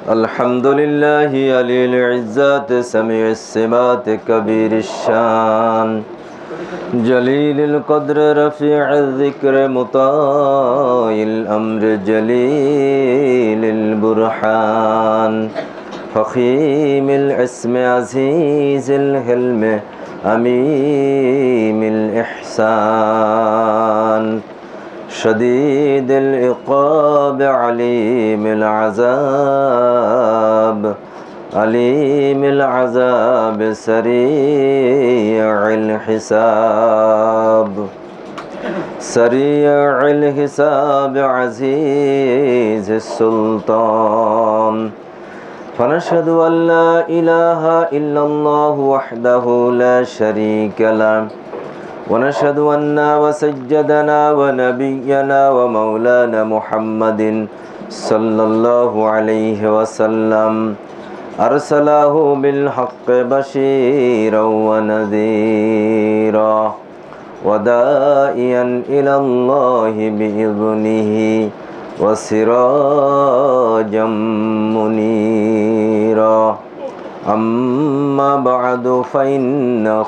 الحمد لله علي العزات سميع السمات كبير الشان جليل القدر رفيع الذكر مطاع الأمر جليل البرحان فخيم الاسم عزيز الحلم أميم الإحسان شديد العقاب عليم العذاب سريع الحساب عزيز السلطان فنشهد أن لا إله إلا الله وحده لا شريك له ونشهد أن وسيدنا ونبينا ومولانا محمد صلى الله عليه وسلم أرسله بالحق بشيرا ونذيرا وداعيا إلى الله بإذنه وسراجا منيرا أما بعد فإن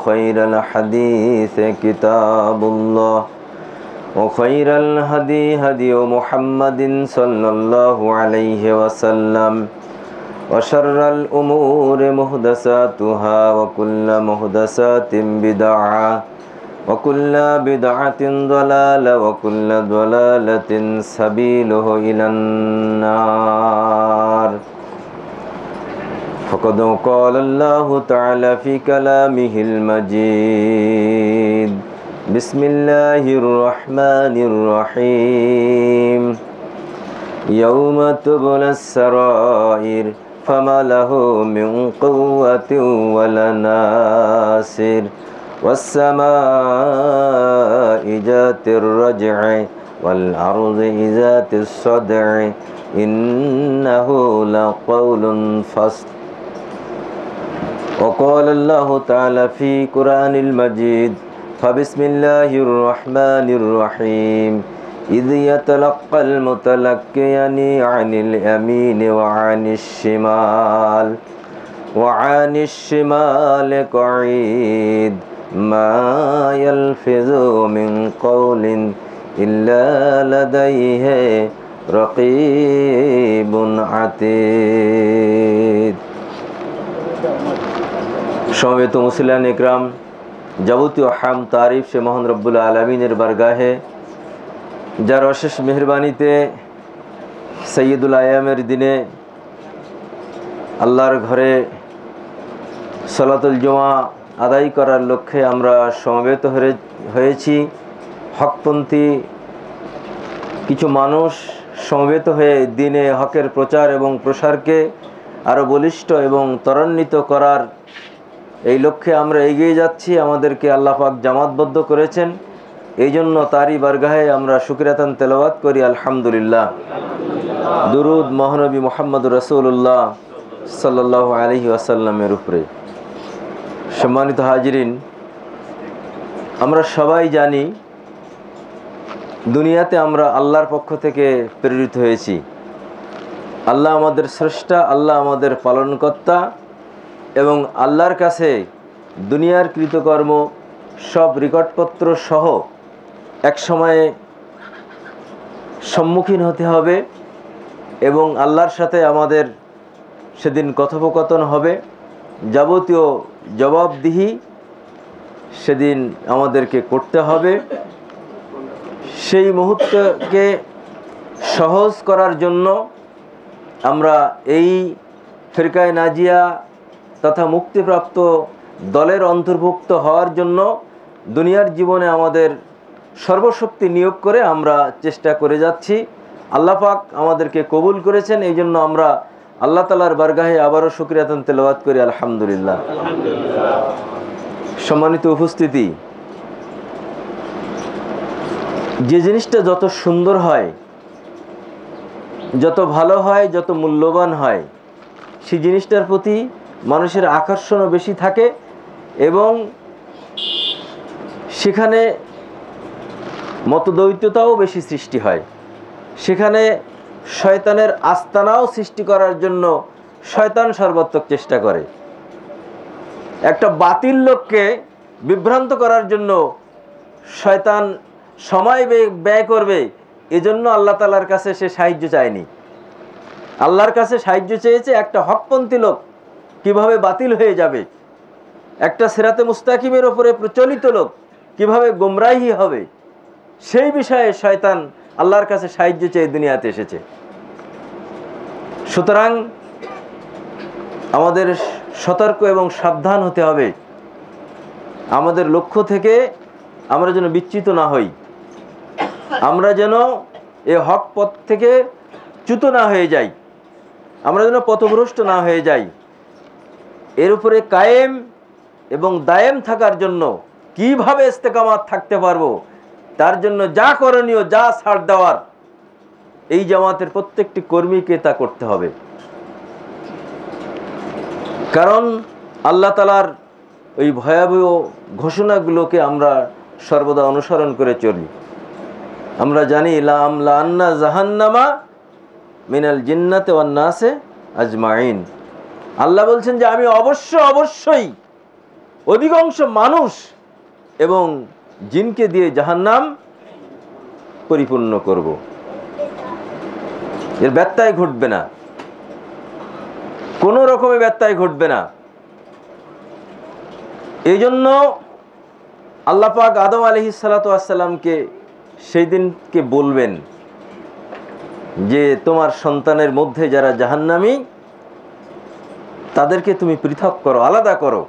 خير الحديث كتاب الله وخير الهدي هدي محمد صلى الله عليه وسلم وشر الأمور محدثاتها وكل محدثات بدعة وكل بدعة ضلالة وكل ضلالة سبيله إلى النار فقد قال الله تعالى في كلامه المجيد بسم الله الرحمن الرحيم يوم تبلى السرائر فما له من قوة ولا ناصر والسماء ذات الرجع والأرض ذات الصدع إنه لقول فصل وقال الله تعالى في قرآن المجيد فبسم الله الرحمن الرحيم إذ يتلقى المتلقيان عن اليمين وعن الشمال قعيد ما يلفظ من قول إلا لديه رقيب عتيد সমবেত মুসলিয়ান ইকরাম, যাবতীয় হাম তারিফ সে মহান রব্বুল আলামিনের বারগাহে, যার অশেষ মেহেরবানিতে সৈয়দুল আয়ামের দিনে আল্লাহর ঘরে সালাতুল জুমা আদায় করার লক্ষ্যে আমরা সমবেত হয়েছি। হকপন্থী কিছু মানুষ সমবেত হয়ে দিনে হকের প্রচার এবং প্রসারকে আরও বলিষ্ঠ এবং ত্বরান্বিত করার এই লক্ষ্যে আমরা এগিয়ে যাচ্ছি। আমাদেরকে আল্লাহ পাক জামাতবদ্ধ করেছেন, এই জন্য তারই বারগাহে আমরা শুকরিয়াতান তেলাওয়াত করি আলহামদুলিল্লাহ। দুরুদ মহানবী মুহাম্মদুর রাসূলুল্লাহ সাল্লাল্লাহু আলাইহি ওয়াসাল্লামের উপরে। সম্মানিত হাজিরিন, আমরা সবাই জানি দুনিয়াতে আমরা আল্লাহর পক্ষ থেকে প্রেরিত হয়েছি। আল্লাহ আমাদের স্রষ্টা, আল্লাহ আমাদের পালনকর্তা, এবং আল্লাহর কাছে দুনিয়ার কৃতকর্ম সব রেকর্ডপত্র সহ এক সময়ে সম্মুখীন হতে হবে এবং আল্লাহর সাথে আমাদের সেদিন কথোপকথন হবে। যাবতীয় জবাবদিহি সেদিন আমাদেরকে করতে হবে। সেই মুহূর্তকে সহজ করার জন্য আমরা এই ফিরকায়ে নাজিয়া তথা মুক্তিপ্রাপ্ত দলের অন্তর্ভুক্ত হওয়ার জন্য দুনিয়ার জীবনে আমাদের সর্বশক্তি নিয়োগ করে আমরা চেষ্টা করে যাচ্ছি। আল্লাহ পাক আমাদেরকে কবুল করেছেন, এই জন্য আমরা আল্লাহ তাআলার বারগাহে আবারও শুকরিয়াতান তেলাওয়াত করি আলহামদুলিল্লাহ। সম্মানিত উপস্থিতি, যে জিনিসটা যত সুন্দর হয়, যত ভালো হয়, যত মূল্যবান হয়, সেই জিনিসটার প্রতি মানুষের আকর্ষণও বেশি থাকে এবং সেখানে মতদ্বৈততাও বেশি সৃষ্টি হয়। সেখানে শয়তানের আস্তানাও সৃষ্টি করার জন্য শয়তান সর্বাত্মক চেষ্টা করে। একটা বাতিল লোককে বিভ্রান্ত করার জন্য শয়তান সময় ব্যয় করবে, এজন্য আল্লাহ তাআলার কাছে সে সাহায্য চায়নি। আল্লাহর কাছে সাহায্য চেয়েছে একটা হকপন্থী লোক কিভাবে বাতিল হয়ে যাবে, একটা সিরাতে মুস্তাকিমের ওপরে প্রচলিত লোক কিভাবে গোমরাহি হবে, সেই বিষয়ে শয়তান আল্লাহর কাছে সাহায্য চেয়ে দুনিয়াতে এসেছে। সুতরাং আমাদের সতর্ক এবং সাবধান হতে হবে। আমাদের লক্ষ্য থেকে আমরা যেন বিচ্যুত না হই, আমরা যেন এই হক পথ থেকে চ্যুত না হয়ে যাই, আমরা যেন পথভ্রষ্ট না হয়ে যাই। এর উপরে কায়েম এবং দায়েম থাকার জন্য কিভাবে ইস্তেকামাত থাকতে পারবো, তার জন্য যা করণীয়, যা ছাড় দেওয়ার, এই জামাতের প্রত্যেকটি কর্মীকে তা করতে হবে। কারণ আল্লাহ তাআলার ওই ভয়াবহ ঘোষণাগুলোকে আমরা সর্বদা অনুসরণ করে চলি। আমরা জানি লাআমলাআন্না জাহান্নামা মিনাল জিন্নাতি ওয়ান নাসে আজমাইন। আল্লাহ বলছেন যে আমি অবশ্যই অধিকাংশ মানুষ এবং জিনকে দিয়ে জাহান্নাম পরিপূর্ণ করব। এর ব্যত্যয় ঘটবে না, কোনো রকমে ব্যত্যয় ঘটবে না। এই জন্য আল্লাহ পাক আদম আলাইহিস সালাতু ওয়াস সালামকে সেই দিনকে বলবেন যে তোমার সন্তানের মধ্যে যারা জাহান্নামী তাদেরকে তুমি পৃথক করো, আলাদা করো।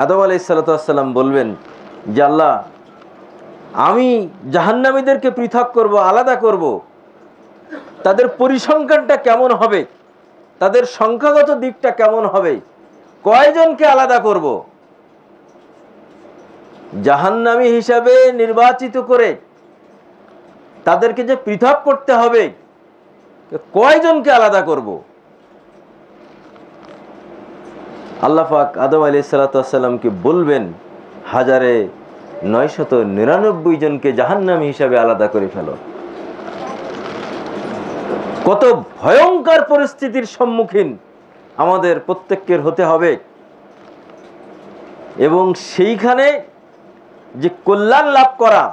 আদম আলাইহিস সালাতু ওয়াস সালাম বলবেন যে আল্লাহ, আমি জাহান্নামীদেরকে পৃথক করব, আলাদা করব, তাদের পরিসংখ্যানটা কেমন হবে, তাদের সংখ্যাগত দিকটা কেমন হবে, কয়জনকে আলাদা করব? জাহান্নামী হিসাবে নির্বাচিত করে তাদেরকে যে পৃথক করতে হবে, কয়জনকে আলাদা করব? আল্লাহ পাক আদম আলাইহিস সালাতু ওয়াস সালামকে বলবেন 1999 জনকে জাহান্নামী হিসাবে আলাদা করে ফেলো। কত ভয়ঙ্কর পরিস্থিতির সম্মুখীন আমাদের প্রত্যেকের হতে হবে, এবং সেইখানে যে কল্যাণ লাভ করা,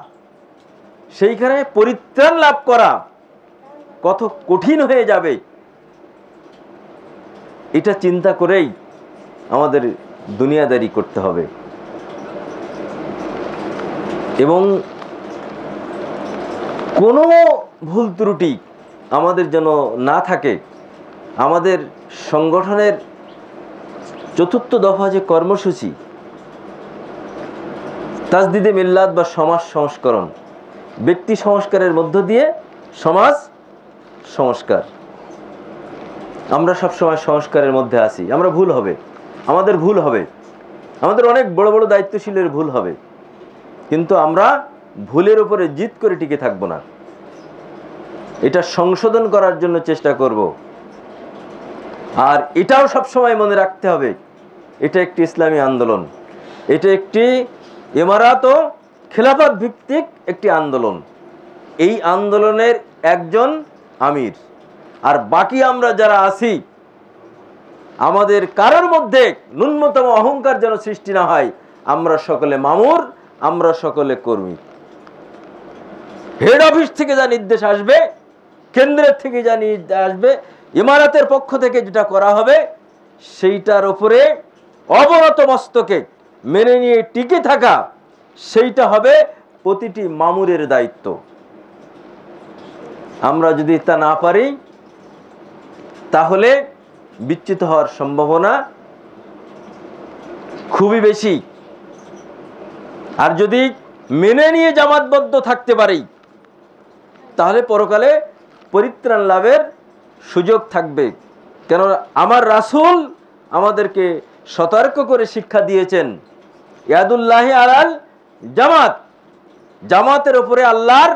সেইখানে পরিত্রাণ লাভ করা কত কঠিন হয়ে যাবে, এটা চিন্তা করেই আমাদের দুনিয়াদারি করতে হবে। এবং কোনো ভুল ত্রুটি আমাদের যেন না থাকে। আমাদের সংগঠনের 4th দফা যে কর্মসূচি তাজদিদে মিল্লাত বা সমাজ সংস্করণ, ব্যক্তি সংস্কারের মধ্য দিয়ে সমাজ সংস্কার, আমরা সবসময় সংস্কারের মধ্যে আছি। আমরা ভুল হবে, আমাদের ভুল হবে, আমাদের অনেক বড় বড় দায়িত্বশীলের ভুল হবে, কিন্তু আমরা ভুলের উপরে জিদ করে টিকে থাকবো না, এটা সংশোধন করার জন্য চেষ্টা করব। আর এটাও সবসময় মনে রাখতে হবে, এটা একটি ইসলামী আন্দোলন, এটা একটি ইমারাত ও খেলাফত ভিত্তিক একটি আন্দোলন। এই আন্দোলনের একজন আমির, আর বাকি আমরা যারা আছি আমাদের কারোর মধ্যে ন্যূনতম অহংকার যেন সৃষ্টি না হয়। আমরা সকলে মামুর, আমরা সকলে কর্মী। হেড অফিস থেকে যা নির্দেশ আসবে, কেন্দ্রের থেকে যা নির্দেশ আসবে, ইমারতের পক্ষ থেকে যেটা করা হবে, সেইটার উপরে অবনত মস্তকে মেনে নিয়ে টিকে থাকা, সেইটা হবে প্রতিটি মামুরের দায়িত্ব। আমরা যদি তা না পারি তাহলে বিচ্যুত হওয়ার সম্ভাবনা খুবই বেশি। আর যদি মেনে নিয়ে জামাতবদ্ধ থাকতে পারি তাহলে পরকালে পরিত্রাণ লাভের সুযোগ থাকবে। কেন আমার রাসূল আমাদেরকে সতর্ক করে শিক্ষা দিয়েছেন, ইয়াদুল্লাহি আলাল জামাত, জামাতের উপরে আল্লাহর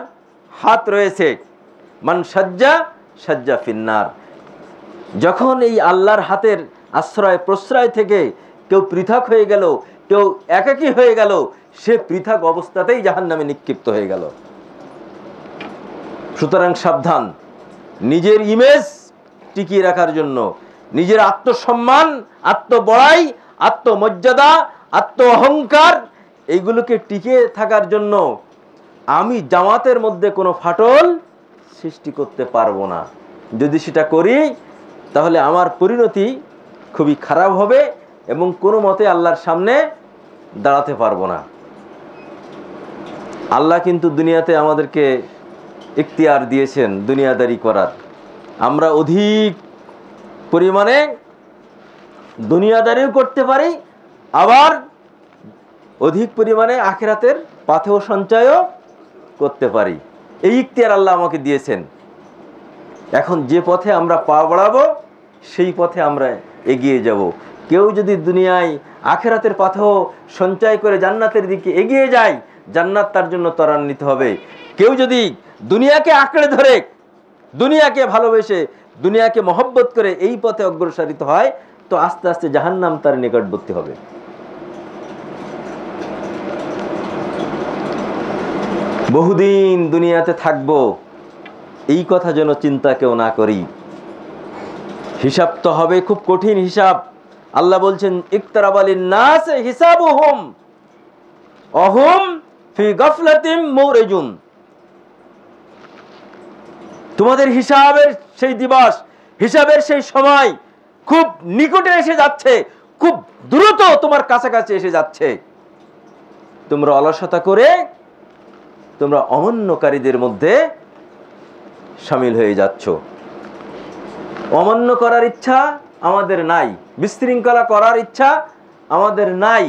হাত রয়েছে। মান সাজ্জা সাজ্জা ফিন্নার। যখন এই আল্লাহর হাতের আশ্রয় প্রশ্রয় থেকে কেউ পৃথক হয়ে গেল, কেউ একাকী হয়ে গেল, সে পৃথক অবস্থাতেই জাহান্নামে নিক্ষিপ্ত হয়ে গেল। সুতরাং সাবধান, নিজের ইমেজ টিকিয়ে রাখার জন্য, নিজের আত্মসম্মান, আত্মবড়াই, আত্মমর্যাদা, আত্ম অহংকার, এইগুলোকে টিকে থাকার জন্য আমি জামাতের মধ্যে কোনো ফাটল সৃষ্টি করতে পারবো না। যদি সেটা করি তাহলে আমার পরিণতি খুবই খারাপ হবে এবং কোনো মতে আল্লাহর সামনে দাঁড়াতে পারবো না। আল্লাহ কিন্তু দুনিয়াতে আমাদেরকে ইখতিয়ার দিয়েছেন দুনিয়াদারি করার। আমরা অধিক পরিমাণে দুনিয়াদারিও করতে পারি, আবার অধিক পরিমাণে আখিরাতের পাথেও সঞ্চয়ও করতে পারি। এই ইখতিয়ার আল্লাহ আমাকে দিয়েছেন। এখন যে পথে আমরা পা বাড়াবো সেই পথে আমরা এগিয়ে যাব। কেউ যদি দুনিয়ায় আখিরাতের পাথেও সঞ্চয় করে জান্নাতের দিকে এগিয়ে যায়, জান্নাত তার জন্য ত্বরান্বিত হবে। কেউ যদি দুনিয়াকে আঁকড়ে ধরে, দুনিয়াকে ভালোবেসে, দুনিয়াকে মহব্বত করে এই পথে অগ্রসরিত হয়, তো আস্তে আস্তে জাহান্নাম তার নিকটবর্তী হবে। বহুদিন দুনিয়াতে থাকবো, এই কথা যেন চিন্তা কেউ না করি। হিসাব তো হবে খুব কঠিন হিসাব। আল্লাহ বলছেন ইকতারাবা লিন-নাস হিসাবুহুম ওয়াহুম ফি গাফলাতিন মুরিজুন। তোমাদের হিসাবের সেই দিবস, হিসাবের সেই সময় খুব নিকটে এসে যাচ্ছে, খুব দ্রুত তোমার কাছাকাছি এসে যাচ্ছে। তোমরা অলসতা করে তোমরা অমান্যকারীদের মধ্যে শামিল হয়ে যাচ্ছ। অমান্য করার ইচ্ছা আমাদের নাই, বিশৃঙ্খলা করার ইচ্ছা আমাদের নাই,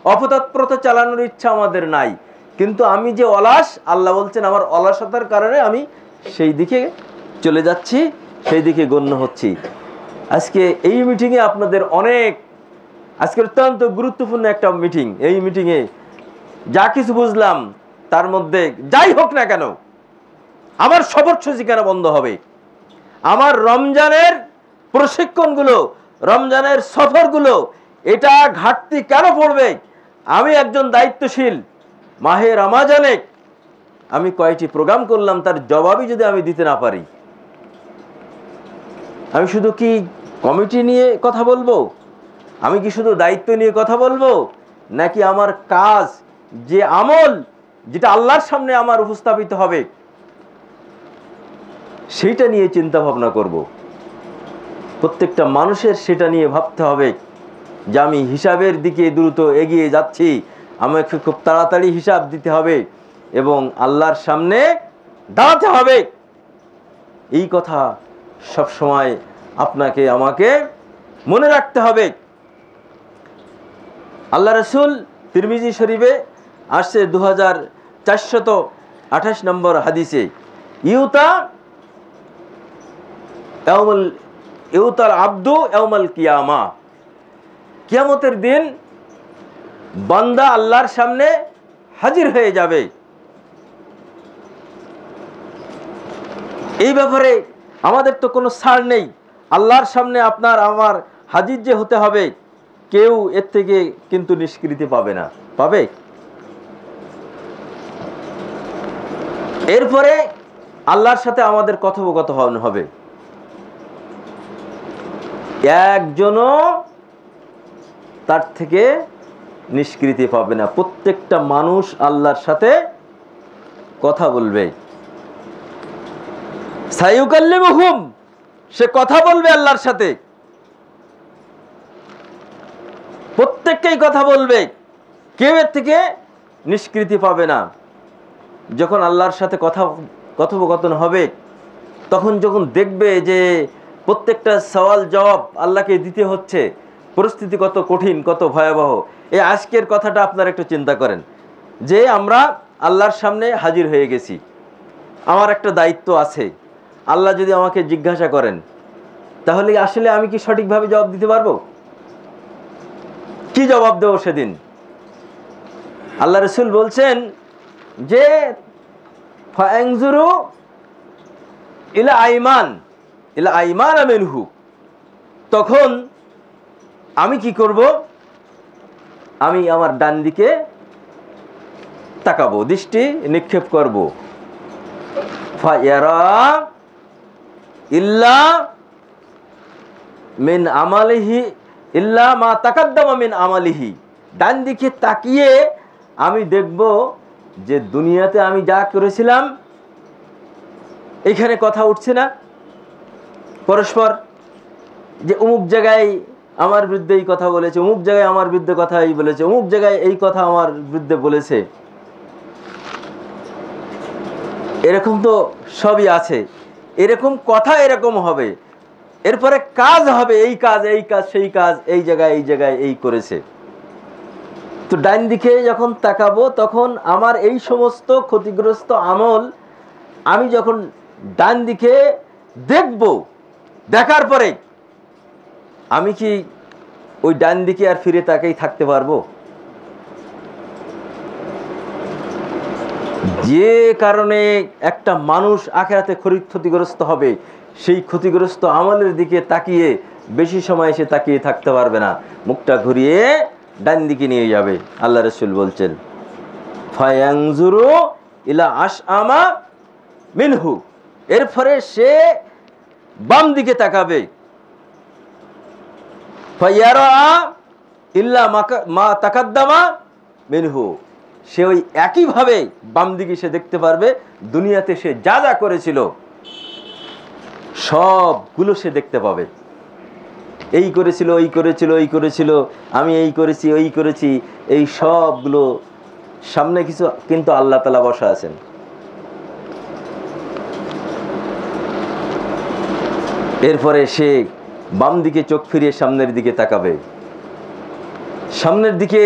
অপতৎপরতা চালানোর ইচ্ছা আমাদের নাই, কিন্তু আমি যে অলস, আল্লাহ বলছেন আমার অলসতার কারণে আমি সেই দিকে চলে যাচ্ছি, সেই দিকে গণ্য হচ্ছি। আজকে এই মিটিংয়ে আপনাদের অনেক, আজকে অত্যন্ত গুরুত্বপূর্ণ একটা মিটিং। এই মিটিংয়ে যা কিছু বুঝলাম তার মধ্যে যাই হোক না কেন, আমার সবরসজি কেন বন্ধ হবে, আমার রমজানের প্রশিক্ষণগুলো, রমজানের সফরগুলো, এটা ঘাটতি কেন পড়বে, আমি একজন দায়িত্বশীল মাহে রমাজানে আমি কয়টি প্রোগ্রাম করলাম তার জবাবই যদি আমি দিতে না পারি, আমি শুধু কি কমিটি নিয়ে কথা বলবো, আমি কি শুধু দায়িত্ব নিয়ে কথা বলবো, নাকি আমার কাজ, যে আমল যেটা আল্লাহর সামনে আমার উপস্থাপিত হবে সেইটা নিয়ে চিন্তা ভাবনা করব। প্রত্যেকটা মানুষের সেটা নিয়ে ভাবতে হবে যে আমি হিসাবের দিকে দ্রুত এগিয়ে যাচ্ছি, আমাকে খুব তাড়াতাড়ি হিসাব দিতে হবে এবং আল্লাহর সামনে দাঁড়াতে হবে। এই কথা সব সময় আপনাকে আমাকে মনে রাখতে হবে। আল্লাহ রাসূল তিরমিজি শরীফে আসছে 2428 নম্বর হাদিসে, ইউতাল আব্দু ইয়াউমাল কিয়ামা, কিয়ামতের দিন বান্দা আল্লাহর সামনে হাজির হয়ে যাবে। এই ব্যাপারে আমাদের তো কোনো ছাড় নেই। আল্লাহর সামনে আপনার আমার হাজির যে হতে হবে, কেউ এর থেকে কিন্তু নিষ্কৃতি পাবে না, পাবে? এরপরে আল্লাহর সাথে আমাদের কথোপকথন হবে, একজনও তার থেকে নিষ্কৃতি পাবে না। প্রত্যেকটা মানুষ আল্লাহর সাথে কথা বলবে। সায়ুকাল্লিমুহুম, সে কথা বলবে আল্লাহর সাথে, প্রত্যেককেই কথা বলবে, কেউ এর থেকে নিষ্কৃতি পাবে না। যখন আল্লাহর সাথে কথোপকথন হবে, তখন যখন দেখবে যে প্রত্যেকটা সওয়াল জবাব আল্লাহকে দিতে হচ্ছে, পরিস্থিতি কত কঠিন, কত ভয়াবহ। এই আজকের কথাটা আপনারা একটু চিন্তা করেন যে আমরা আল্লাহর সামনে হাজির হয়ে গেছি, আমার একটা দায়িত্ব আছে। আল্লাহ যদি আমাকে জিজ্ঞাসা করেন, তাহলে আসলে আমি কি সঠিকভাবে জবাব দিতে পারবো? কি জবাব দেব সেদিন? আল্লাহ রাসূল বলছেন যে ফায়ানজুরু ইলা আইমান মিনহু, তখন আমি কি করব? আমি আমার ডান দিকে তাকাবো, দৃষ্টি নিক্ষেপ করব। ফায়ারা ইল্লা মিন আমালিহি ইল্লা মা তাকাদ্দামা মিন আমালিহি। ডান দিকে তাকিয়ে আমি দেখব যে দুনিয়াতে আমি যা করেছিলাম, এখানে কথা উঠছে না পরস্পর, যে অমুক জায়গায় আমার বিরুদ্ধে এই কথা বলেছে, অমুক জায়গায় আমার বিরুদ্ধে কথা এই বলেছে, অমুক জায়গায় এই কথা আমার বিরুদ্ধে বলেছে, এরকম তো সবই আছে। এরকম কথা এরকম হবে, এরপরে কাজ হবে, এই কাজ এই কাজ সেই কাজ, এই জায়গায় এই করেছে। তো ডান দিকে যখন তাকাবো তখন আমার এই সমস্ত ক্ষতিগ্রস্ত আমল আমি যখন ডান দিকে দেখব, দেখার পরে আমি কি ওই ডান দিকে আর ফিরে তাকাই থাকতে পারবো? যে কারণে একটা মানুষ আখিরাতে ক্ষতিগ্রস্ত হবে, সেই ক্ষতিগ্রস্ত আমলের দিকে তাকিয়ে বেশি সময় সে তাকিয়ে থাকতে পারবে না, মুখটা ঘুরিয়ে ডান দিকে নিয়ে যাবে। আল্লাহ রাসূল বলছেন ফায়ানজুরু ইলা আশআমা মিনহু, এরপরে সে বাম দিকে তাকাবে। ফায়ারা ইল্লা মা তাকাদ্দামা মিনহু, সে ওই একইভাবে বাম দিকে সে দেখতে পারবে দুনিয়াতে সে যা যা করেছিল সবগুলো সে দেখতে পাবে। এই করেছিল, ওই করেছিল, ওই করেছিল, আমি এই করেছি, ওই করেছি, এই সবগুলো সামনে কিছু কিন্তু আল্লাহ তাআলা বসা আছেন। এরপরে সে বাম দিকে চোখ ফিরিয়ে সামনের দিকে তাকাবে। সামনের দিকে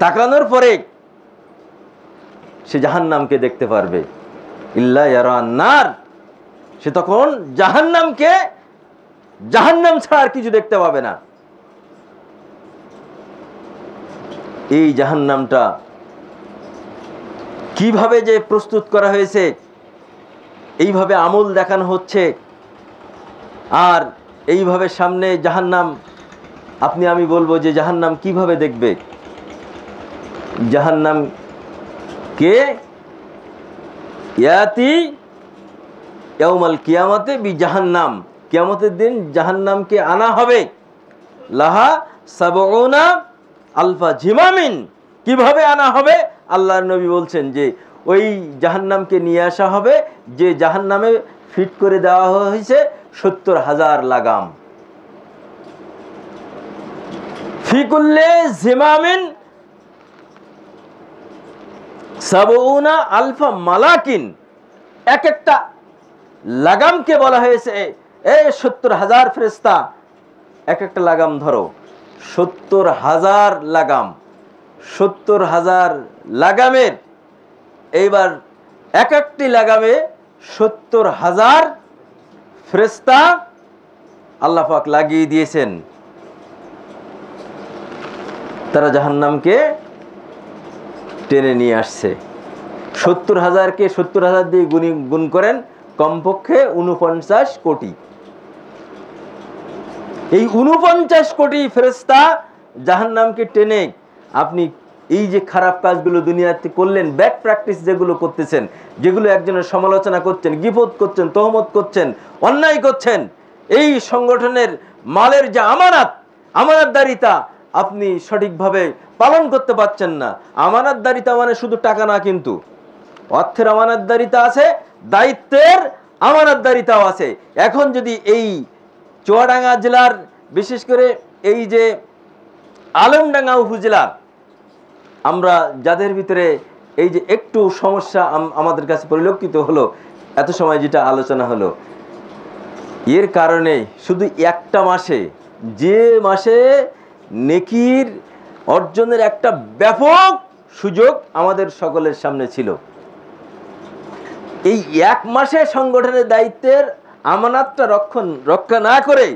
তাকানোর পরে সে জাহান্নামকে দেখতে পারবে। ইল্লা ইয়ারান নার, সে তখন জাহান্নামকে, জাহান্নাম ছাড়া আর কিছু দেখতে পাবে না। এই জাহান্নামটা কিভাবে যে প্রস্তুত করা হয়েছে, এইভাবে আমল দেখানো হচ্ছে, আর এইভাবে সামনে জাহান্নাম, আপনি আমি বলবো যে জাহান্নাম কিভাবে দেখবে? জাহান্নাম কে ইয়াতি ইয়াউমাল কিয়ামতে বি জাহান্নাম, কিয়ামতের দিন জাহান্নামকে আনা হবে। লাহা সাবউনা আলফা জিমামিন, কিভাবে আনা হবে? আল্লাহর নবী বলছেন যে ওই জাহান্নামকে নিয়ে আসা হবে যে জাহান্নামে ফিট করে দেওয়া হয়েছে 70,000 লাগাম। ফি কুল্লি জিমামিন সাবউনা আলফা মালাকিন, এক একটা লাগামকে বলা হয়েছে এই 70,000 ফেরেশতা, এক একটা লাগাম ধরো, 70,000 লাগাম, 70,000 লাগামের, এইবার এক একটি লাগামে 70,000 ফেরেশতা আল্লাহ পাক লাগিয়ে দিয়েছেন। তারা জাহান্নামকে টেনে নিয়ে আসছে। 70,000কে 70,000 দিয়ে গুণ করেন, কমপক্ষে 49 কোটি। এই 49 কোটি ফেরেশতা জাহান্নামকে টেনে, আপনি এই যে খারাপ কাজগুলো দুনিয়াতে করলেন, ব্যাড প্র্যাকটিস যেগুলো করতেছেন, যেগুলো একজনের সমালোচনা করছেন, গীবত করছেন, তহমত করছেন, অন্যায় করছেন, এই সংগঠনের মালের যে আমানতদারিতা আপনি সঠিকভাবে পালন করতে পারছেন না। আমানতদারিতা মানে শুধু টাকা না, কিন্তু অর্থের আমানতদারিতা আছে, দায়িত্বের আমানতদারিতাও আছে। এখন যদি এই চুয়াডাঙ্গা জেলার, বিশেষ করে এই যে আলমডাঙ্গা উপজেলার, আমরা যাদের ভিতরে এই যে একটু সমস্যা আমাদের কাছে পরিলক্ষিত হলো, এত সময় যেটা আলোচনা হলো, এর কারণে শুধু একটা মাসে, যে মাসে নেকির অর্জনের একটা ব্যাপক সুযোগ আমাদের সকলের সামনে ছিল, এই এক মাসে সংগঠনের দায়িত্বের আমানতটা রক্ষা না করে,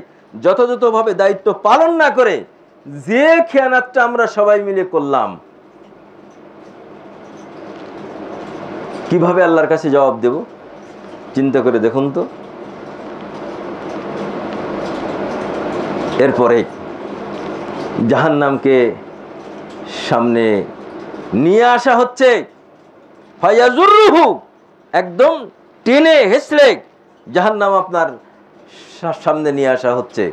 যথাযথভাবে দায়িত্ব পালন না করে যে খেয়ানাতটা আমরা সবাই মিলে করলাম, কিভাবে আল্লাহর কাছে জবাব দেব? চিন্তা করে দেখুন তো। এরপরে জাহান্নামকে সামনে নিয়ে আসা হচ্ছে, ফায়াজুরুহু, একদম টেনে হেসড়ে জাহান্নাম আপনার সামনে নিয়ে আসা হচ্ছে।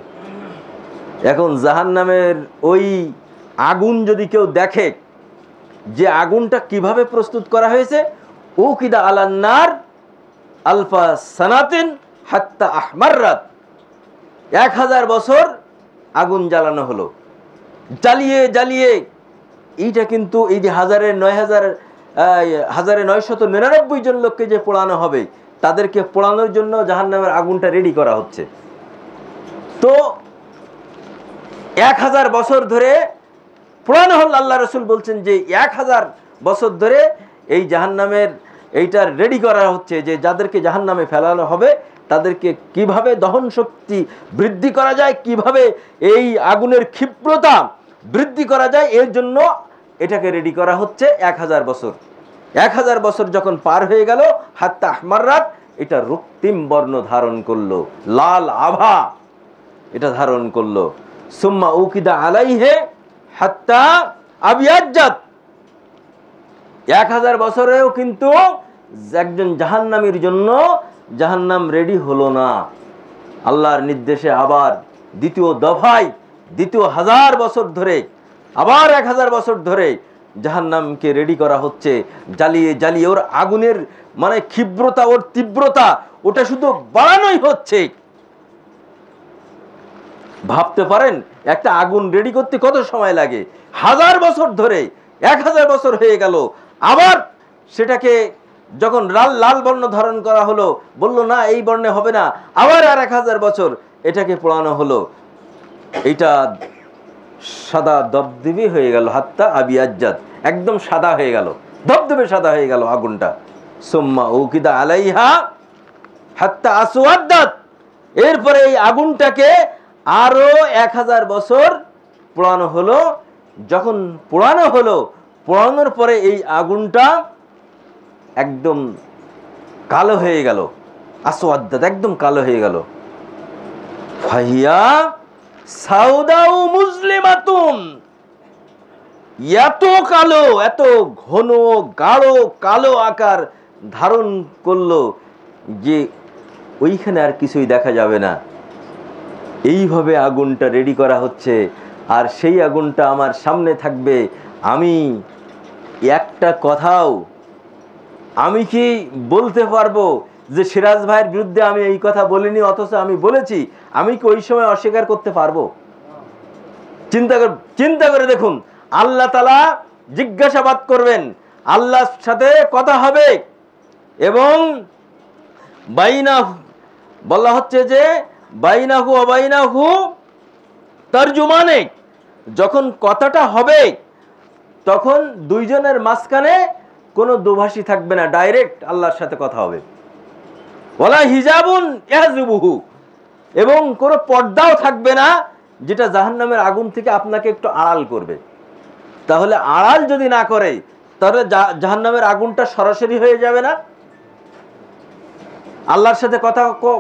এখন জাহান্নামের ওই আগুন যদি কেউ দেখে, যে আগুনটা কিভাবে প্রস্তুত করা হয়েছে, উকিদা আলান্নার আলফা সানাতিন হাত্তা আহমাররাত, 1000 বছর আগুন জ্বালানো হলো, জ্বালিয়ে জ্বালিয়ে। এইটা কিন্তু এই যে 1999 জন লোককে যে পোড়ানো হবে, তাদেরকে পোড়ানোর জন্য জাহান্নামের আগুনটা রেডি করা হচ্ছে। তো 1000 বছর ধরে পোড়ানো হল। আল্লাহ রসুল বলছেন যে 1000 বছর ধরে এই জাহান্নামের এইটার রেডি করা হচ্ছে, যে যাদেরকে জাহান্নামে ফেলানো হবে তাদেরকে কিভাবে দহন শক্তি বৃদ্ধি করা যায়, কিভাবে এই আগুনের ক্ষিপ্রতা বৃদ্ধি করা যায়, এর জন্য এটাকে রেডি করা হচ্ছে 1000 বছর। 1000 বছর যখন পার হয়ে গেল, হাত্তা আহমাররাত, এটা রক্তিম বর্ণ ধারণ করলো, লাল আভা এটা ধারণ করলো। সুম্মা উকিদা আলাইহে হাত্তা আবিয়াজ্জাত, 1000 বছরেও কিন্তু একজন জাহান্নামীর জন্য জাহান্নাম রেডি হলো না। আল্লাহর নির্দেশে আবার দ্বিতীয় দফায়, দ্বিতীয় 1000 বছর ধরে, আবার 1000 বছর ধরে জাহান্নামকে রেডি করা হচ্ছে, জ্বালিয়ে জ্বালিয়ে। ওর আগুনের মানে ক্ষিপ্রতা, ওর তীব্রতা, ওটা শুধু বাড়ানোই হচ্ছে। ভাবতে পারেন একটা আগুন রেডি করতে কত সময় লাগে? 1000 বছর ধরে, 1000 বছর হয়ে গেল, আবার সেটাকে যখন লাল বর্ণ ধারণ করা হলো, বলল না এই বর্ণে হবে না, আবার আর 1000 বছর এটাকে পোড়ানো হলো, এটা সাদা দবদবে হয়ে গেল, হাত্তা আবিয়াজ্জাত, একদম সাদা হয়ে গেল, দবদবে সাদা হয়ে গেল আগুনটা। সুম্মা উকিদা আলাইহা হাত্তা আসওয়াদ্দাত, এরপরে এই আগুনটাকে আরো 1000 বছর পোড়ানো হলো। যখন পোড়ানো হলো, পোড়ানোর পরে এই আগুনটা একদম কালো হয়ে গেল, আসওয়াদ্দাত, একদম কালো হয়ে গেল। ফাহিয়া সাউদাউ মুসলিমাতুন, এত কালো, এত ঘন গাঢ় কালো আকার ধারণ করলো যে ওইখানে আর কিছুই দেখা যাবে না। এইভাবে আগুনটা রেডি করা হচ্ছে, আর সেই আগুনটা আমার সামনে থাকবে। আমি একটা কথাও আমি কি বলতে পারবো যে সিরাজ ভাইয়ের বিরুদ্ধে আমি এই কথা বলিনি, অথচ আমি বলেছি? আমি কি ওই সময় অস্বীকার করতে পারবো? চিন্তা করে দেখুন, আল্লাহ তাআলা জিজ্ঞাসাবাদ করবেন, আল্লাহর সাথে কথা হবে, এবং বাইনা বলা হচ্ছে যে বাইনাহু ওয়া বাইনাহু তারজুমানে, যখন কথাটা হবে তখন দুইজনের মাঝখানে কোনো দোভাষী থাকবে না, ডাইরেক্ট আল্লাহর সাথে কথা হবে। ওয়ালা হিজাবুন ইয়াহজুবুহু, এবং কোনো পর্দাও থাকবে না যেটা জাহান্নামের আগুন থেকে আপনাকে একটু আড়াল করবে। তাহলে আড়াল যদি না করে, তাহলে জাহান্নামের আগুনটা সরাসরি হয়ে যাবে না? আল্লাহর সাথে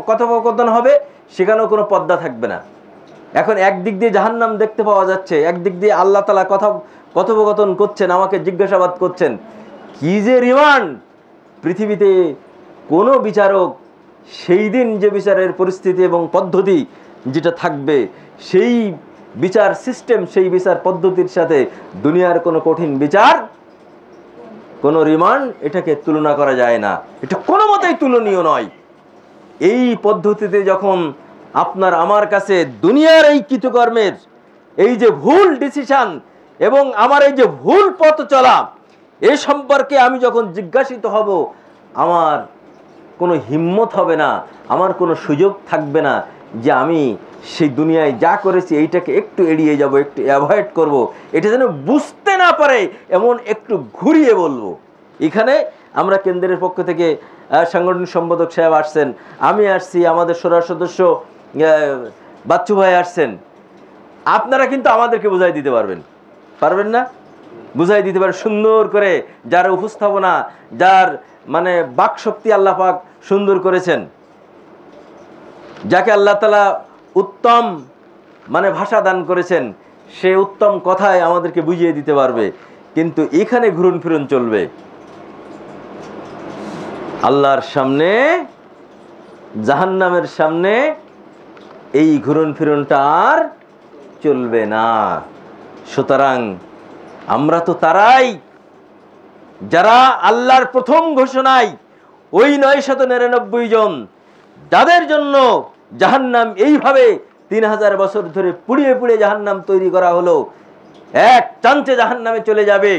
কথোপকথন হবে, সেখানেও কোনো পর্দা থাকবে না। এখন একদিক দিয়ে জাহান্নাম দেখতে পাওয়া যাচ্ছে, একদিক দিয়ে আল্লাহ তাআলা কথোপকথন করছেন, আমাকে জিজ্ঞাসাবাদ করছেন। কি যে রিমান্ড! পৃথিবীতে কোনো বিচারক সেই দিন যে বিচারের পরিস্থিতি এবং পদ্ধতি যেটা থাকবে, সেই বিচার সিস্টেম, সেই বিচার পদ্ধতির সাথে দুনিয়ার কোনো কঠিন বিচার, কোনো রিমান্ড, এটাকে তুলনা করা যায় না। এটা কোনো মতেই তুলনীয় নয়। এই পদ্ধতিতে যখন আপনার আমার কাছে দুনিয়ার এই কৃতকর্মের এই যে ভুল ডিসিশন এবং আমার এই যে ভুল পথ চলা, এই সম্পর্কে আমি যখন জিজ্ঞাসিত হব, আমার কোনো হিম্মত হবে না, আমার কোনো সুযোগ থাকবে না যে আমি সেই দুনিয়ায় যা করেছি এইটাকে একটু এড়িয়ে যাব, একটু অ্যাভয়েড করব, এটা যেন বুঝতে না পারে এমন একটু ঘুরিয়ে বলবো। এখানে আমরা কেন্দ্রের পক্ষ থেকে সাংগঠনিক সম্পাদক সাহেব আসছেন, আমি আসছি, আমাদের শোরা সদস্য বাচ্চু ভাই আসছেন। আপনারা কিন্তু আমাদেরকে বুঝাই দিতে পারবেন না? বুঝাই দিতে পারে সুন্দর করে, যার উপস্থাপনা, যার মানে বাকশক্তি আল্লাহ পাক সুন্দর করেছেন, যাকে আল্লাহ তাআলা উত্তম মানে ভাষা দান করেছেন, সে উত্তম কথায় আমাদেরকে বুঝিয়ে দিতে পারবে। কিন্তু এখানে ঘুরন ফিরন চলবে। আল্লাহর সামনে, জাহান্নামের সামনে এই ঘুরন ফিরনটা আর চলবে না। সুতরাং আমরা তো তারাই যারা আল্লাহর প্রথম ঘোষণায় ওই 999 জন যাদের জন্য জাহান্নাম এইভাবে 3000 বছর ধরে পুড়িয়ে পুড়িয়ে জাহান্নাম তৈরি করা হলো, এক চান্সে জাহান্নামে চলে যাবে,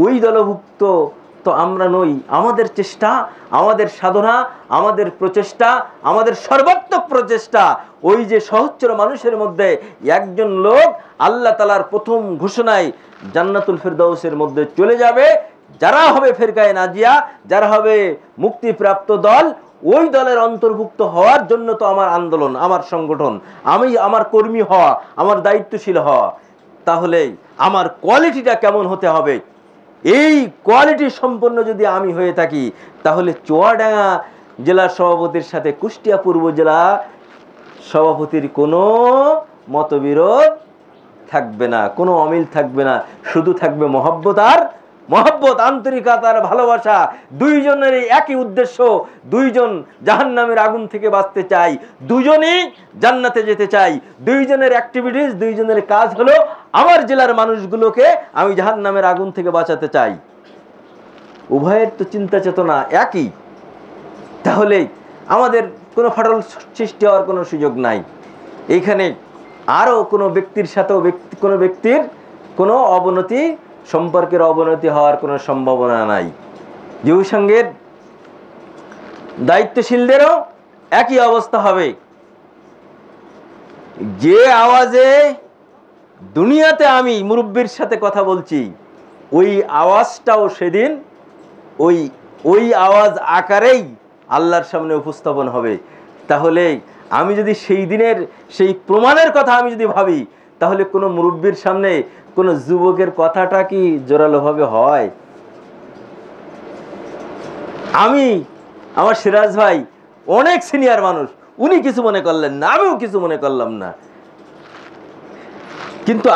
ওই দলভুক্ত তো আমরা নই। আমাদের চেষ্টা, আমাদের সাধনা, আমাদের প্রচেষ্টা, আমাদের সর্বাত্মক প্রচেষ্টা ওই যে সহস্র মানুষের মধ্যে একজন লোক আল্লাহ তাআলার প্রথম ঘোষণায় জান্নাতুল ফেরদাউসের মধ্যে চলে যাবে। যারা হবে ফেরকায়ে নাজিয়া, যারা হবে মুক্তিপ্রাপ্ত দল, ওই দলের অন্তর্ভুক্ত হওয়ার জন্য তো আমার আন্দোলন, আমার সংগঠন, আমি আমার কর্মী হওয়া, আমার দায়িত্বশীল হওয়া। তাহলে আমার কোয়ালিটিটা কেমন হতে হবে? এই কোয়ালিটি সম্পন্ন যদি আমি হয়ে থাকি, তাহলে চুয়াডাঙ্গা জেলার সভাপতির সাথে কুষ্টিয়া পূর্ব জেলা সভাপতির কোনো মতবিরোধ থাকবে না, কোনো অমিল থাকবে না, শুধু থাকবে মহব্বত আর মহব্বত, আন্তরিকতার ভালোবাসা। দুইজনের একই উদ্দেশ্য, দুইজন জাহান্নামের আগুন থেকে বাঁচতে চাই, দুজনেই জান্নাতে যেতে চাই। দুইজনের অ্যাক্টিভিটিস, দুইজনের কাজ হলো আমার জেলার মানুষগুলোকে আমি জাহান্নামের আগুন থেকে বাঁচাতে চাই। উভয়ের তো চিন্তা চেতনা একই। তাহলে আমাদের কোনো ফাটল সৃষ্টি হওয়ার কোনো সুযোগ নাই। এইখানে আরও কোনো ব্যক্তির সাথেও কোনো ব্যক্তির কোনো অবনতি, সম্পর্কের অবনতি হওয়ার কোনো সম্ভাবনা নাই। যুব সংঘের দায়িত্বশীলদেরও একই অবস্থা হবে। যে আওয়াজে দুনিয়াতে আমি মুরব্বির সাথে কথা বলছি, ওই আওয়াজটাও সেদিন ওই আওয়াজ আকারেই আল্লাহর সামনে উপস্থাপন হবে। তাহলে আমি যদি সেই দিনের সেই প্রমাণের কথা আমি যদি ভাবি, তাহলে কোনো মুরব্বির সামনে কোনো যুবকের কথাটা কি জোরালোভাবে হয়? আমার সিরাজ ভাই অনেক সিনিয়র মানুষ, উনি কিছু মনে করলেন না, আমিও কিছু মনে করলাম না। কিন্তু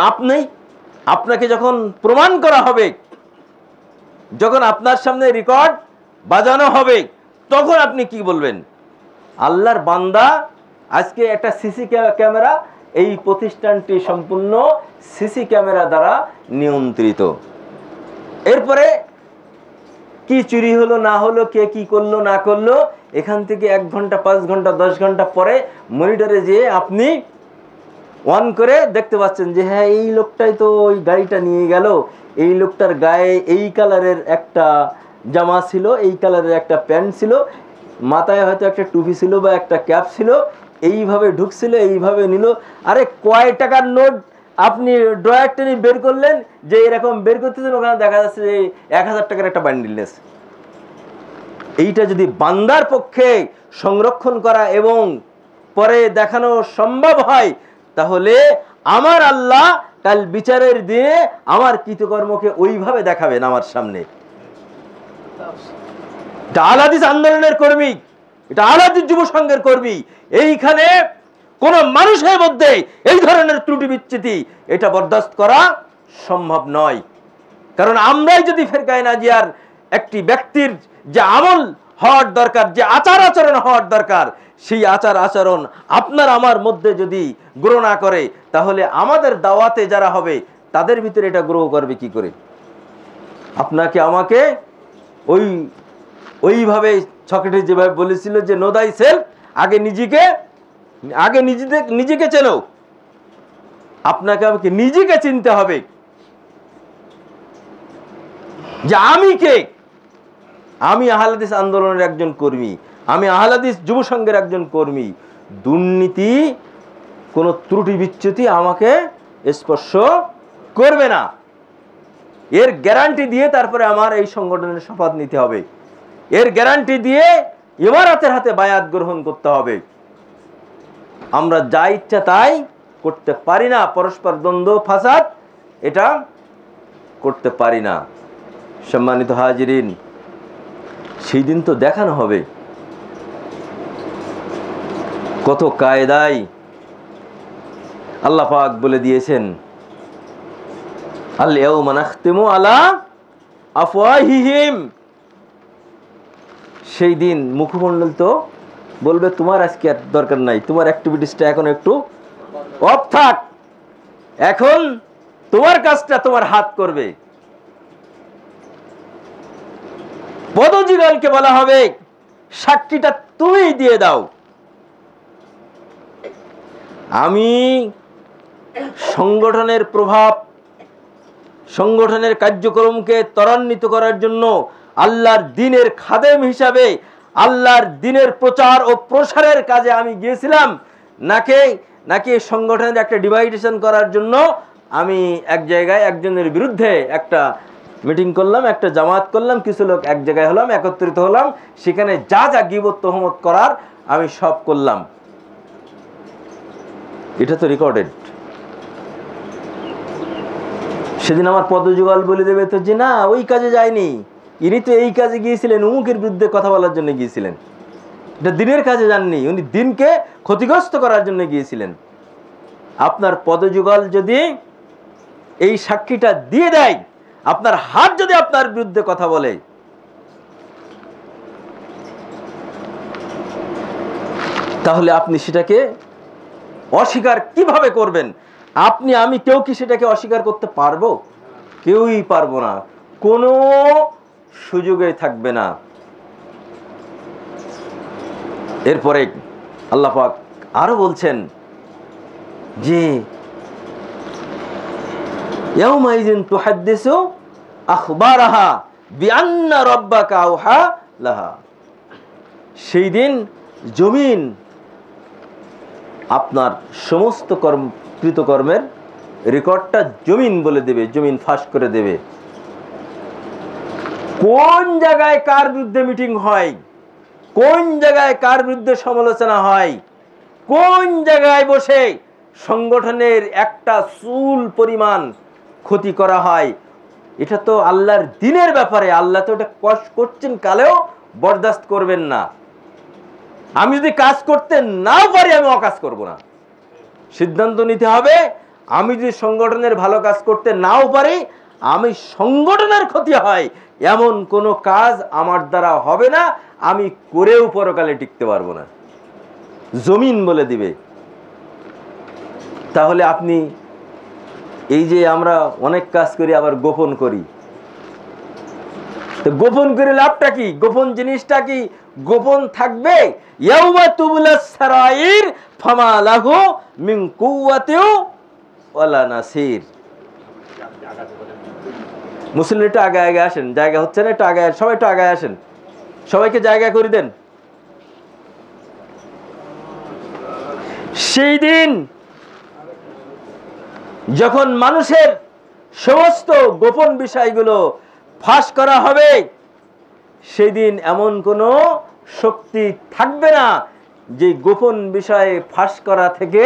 আপনাকে যখন প্রমাণ করা হবে, যখন আপনার সামনে রেকর্ড বাজানো হবে, তখন আপনি কি বলবেন? আল্লাহর বান্দা, আজকে একটা সিসি ক্যামেরা, এই প্রতিষ্ঠানটি সম্পূর্ণ সিসি ক্যামেরা দ্বারা নিয়ন্ত্রিত। এরপরে কি চুরি হলো না হলো, কে কি করলো না করলো, এখান থেকে 1 ঘন্টা 5 ঘন্টা 10 ঘন্টা পরে মনিটরে যেয়ে আপনি অন করে দেখতে পাচ্ছেন যে হ্যাঁ, এই লোকটাই তো ওই গাড়িটা নিয়ে গেল, এই লোকটার গায়ে এই কালারের একটা জামা ছিল, এই কালারের একটা প্যান্ট ছিল, মাথায় হয়তো একটা টুপি ছিল বা একটা ক্যাপ ছিল, এইভাবে ঢুকছিল, এইভাবে নিল। আরে কয় টাকার নোট আপনি ড্রয়ার টেনে বের করলেন, যে এরকম বের করতেছেন, ওখানে দেখা যাচ্ছে যে 1000 টাকার একটা বান্ডিল আছে। এইটা যদি বান্দার পক্ষে সংরক্ষণ করা এবং পরে দেখানো সম্ভব হয়, তাহলে আমার আল্লাহ কাল বিচারের দিনে আমার কৃতকর্মকে ওইভাবে দেখাবেন আমার সামনে। এটা আল হাদিস আন্দোলনের কর্মী, এটা আল হাদিস যুব সংঘের কর্মী। এইখানে কোন মানুষের মধ্যে এই ধরনের ত্রুটি বিচ্যুতি এটা বরদাস্ত করা সম্ভব নয়। কারণ আমরাই যদি ফেরকায়ে নাজিয়ার একটি ব্যক্তির যে আমল হওয়ার দরকার, যে আচার আচরণ হওয়ার দরকার, সেই আচার আচরণ আপনার আমার মধ্যে যদি গ্রো না করে, তাহলে আমাদের দাওয়াতে যারা হবে তাদের ভিতরে এটা গ্রো করবে কি করে? আপনাকে আমাকে ওইভাবে সক্রেটিস যেভাবে বলেছিল যে নো দাই সেলফ, আগে নিজেকে চেনো। আপনাকে আমাকে নিজেকে চিনতে হবে যে আমি কে। আমি আহলে হাদিস আন্দোলনের একজন কর্মী, আমি আহলে হাদিস যুব সংঘের একজন কর্মী। দুর্নীতি, কোনো ত্রুটি বিচ্যুতি আমাকে স্পর্শ করবে না, এর গ্যারান্টি দিয়ে তারপরে আমার এই সংগঠনের শপথ নিতে হবে, এর গ্যারান্টি দিয়ে ইমারতের হাতে বায়াত গ্রহণ করতে হবে। আমরা যা ইচ্ছা তাই করতে পারি না, পরস্পর দ্বন্দ্ব ফাসাদ এটা করতে পারি না। সম্মানিত হাজিরিন, সেই দিন তো দেখানো হবে কত কায়দায় আল্লাহ পাক বলে দিয়েছেন, আল ইয়াউমা নাখতিমু আলা আফওয়াহিহিম। সেই দিন মুখমণ্ডল তো বলবে তোমার আজকে আর দরকার নাই, তোমার অ্যাক্টিভিটিসটা এখন একটু অফ থাক, এখন তোমার কাজটা তোমার হাত করবে। পদযুগলকে বলা হবে সাক্ষীটা তুমি দিয়ে দাও। আমি সংগঠনের প্রভাব, সংগঠনের কার্যক্রমকে ত্বরান্বিত করার জন্য আল্লাহর দ্বীনের খাদেম হিসাবে আল্লাহর দ্বীনের প্রচার ও প্রসারের কাজে আমি গিয়েছিলাম, নাকি সংগঠনের একটা ডিভাইডেশন করার জন্য আমি এক জায়গায় একজনের বিরুদ্ধে একটা মিটিং করলাম, একটা জামাত করলাম, কিছু লোক এক জায়গায় হলাম, একত্রিত হলাম, সেখানে যা যা গীবত তহমত করার আমি সব করলাম। এটা তো রেকর্ডেড। সেদিন আমার পদযুগল বলে দেবে তো যে না, ওই কাজে যায়নি, ইনি তো এই কাজে গিয়েছিলেন, অমুকের বিরুদ্ধে কথা বলার জন্য গিয়েছিলেন, এটা দ্বীনের কাজে যাননি, উনি দ্বীনকে ক্ষতিগ্রস্ত করার জন্য গিয়েছিলেন। আপনার পদযুগল যদি এই সাক্ষীটা দিয়ে দেয়, আপনার হাত যদি আপনার বিরুদ্ধে কথা বলে, তাহলে আপনি সেটাকে অস্বীকার কিভাবে করবেন? আপনি আমি কেউ কি সেটাকে অস্বীকার করতে পারবো? কেউই পারবো না, কোনো সুযোগে থাকবে না। এরপরে আল্লাহ পাক আরো বলছেন যে ইয়াউমাইযিন তুহাদ্দিসু আখবারাহা বিআন্না রাব্বাকা আওহা লাহা। সেই দিন জমিন আপনার সমস্ত কৃতকর্মের রেকর্ডটা জমিন বলে দেবে, জমিন ফাঁস করে দেবে। কোন জায়গায় কার বিরুদ্ধে মিটিং হয়, কোন জায়গায় কার বিরুদ্ধে সমালোচনা হয়, কোন জায়গায় বসে সংগঠনের একটা চুল পরিমাণ ক্ষতি করা হয়, এটা তো আল্লাহর দ্বীনের ব্যাপারে। আল্লাহ তো এটা করছেন কালেও বরদাস্ত করবেন না। আমি যদি কাজ করতে নাও পারি, আমি অকাজ করব না। সিদ্ধান্ত নিতে হবে, আমি যদি সংগঠনের ভালো কাজ করতে নাও পারি, আমি সংগঠনের ক্ষতি হয় এমন কোনো কাজ আমার দ্বারা হবে না, আমি করেও পরকালে টিকতে পারবো না, জমিন বলে দিবে। তাহলে আপনি এই যে আমরা অনেক কাজ করি আবার গোপন করি, তো গোপন করে লাভটা কি? গোপন জিনিসটা কি গোপন থাকবে? ইয়াউমা তুবলাস সারাইর ফামা লাহু মিন কুওয়াতিন ওয়ালা নাসির। মুসলিম একটু আগে আগে আসেন, জায়গা হচ্ছে না, একটু আগে, সবাই একটু আগে আসেন, সবাইকে জায়গা করে দেন। সেই দিন যখন মানুষের সমস্ত গোপন বিষয়গুলো ফাঁস করা হবে, সেই দিন এমন কোনো শক্তি থাকবে না যে গোপন বিষয়ে ফাঁস করা থেকে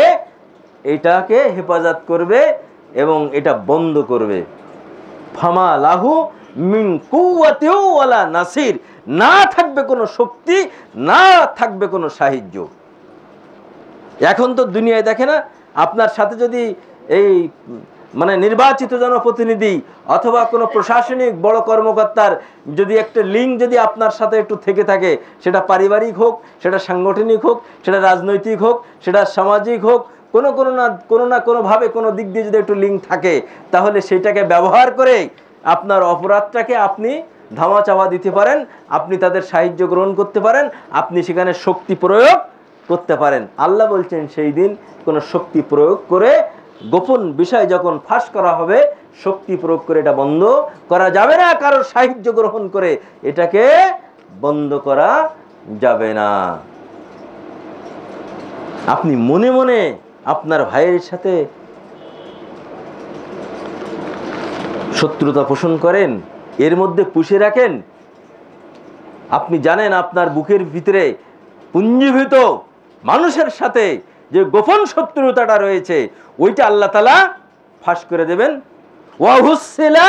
এটাকে হেফাজত করবে এবং এটা বন্ধ করবে। ফামা লাহু মিন কুওয়াতিন ওয়ালা নাসির, না থাকবে কোনো শক্তি, না থাকবে কোনো সাহায্য। এখন তো দুনিয়ায় দেখে না, আপনার সাথে যদি এই মানে নির্বাচিত জনপ্রতিনিধি অথবা কোনো প্রশাসনিক বড় কর্মকর্তার যদি একটা লিঙ্ক যদি আপনার সাথে একটু থেকে থাকে, সেটা পারিবারিক হোক, সেটা সাংগঠনিক হোক, সেটা রাজনৈতিক হোক, সেটা সামাজিক হোক, কোনো না কোনোভাবে কোনো দিক দিয়ে যদি একটু লিঙ্ক থাকে, তাহলে সেইটাকে ব্যবহার করে আপনার অপরাধটাকে আপনি ধামা চাপা দিতে পারেন, আপনি তাদের সাহায্য গ্রহণ করতে পারেন, আপনি সেখানে শক্তি প্রয়োগ করতে পারেন। আল্লাহ বলছেন সেই দিন কোনো শক্তি প্রয়োগ করে, গোপন বিষয় যখন ফাঁস করা হবে, শক্তি প্রয়োগ করে এটা বন্ধ করা যাবে না, কারোর সাহায্য গ্রহণ করে এটাকে বন্ধ করা যাবে না। আপনি মনে মনে আপনার ভাইয়ের সাথে শত্রুতা পোষণ করেন, এর মধ্যে পুষে রাখেন, আপনি জানেন আপনার বুকের ভিতরে পুঞ্জীভূত মানুষের সাথে যে গোপন শত্রুতাটা রয়েছে, ওইটা আল্লাহ তাআলা ফাঁস করে দেবেন। ওয়া হুসিলা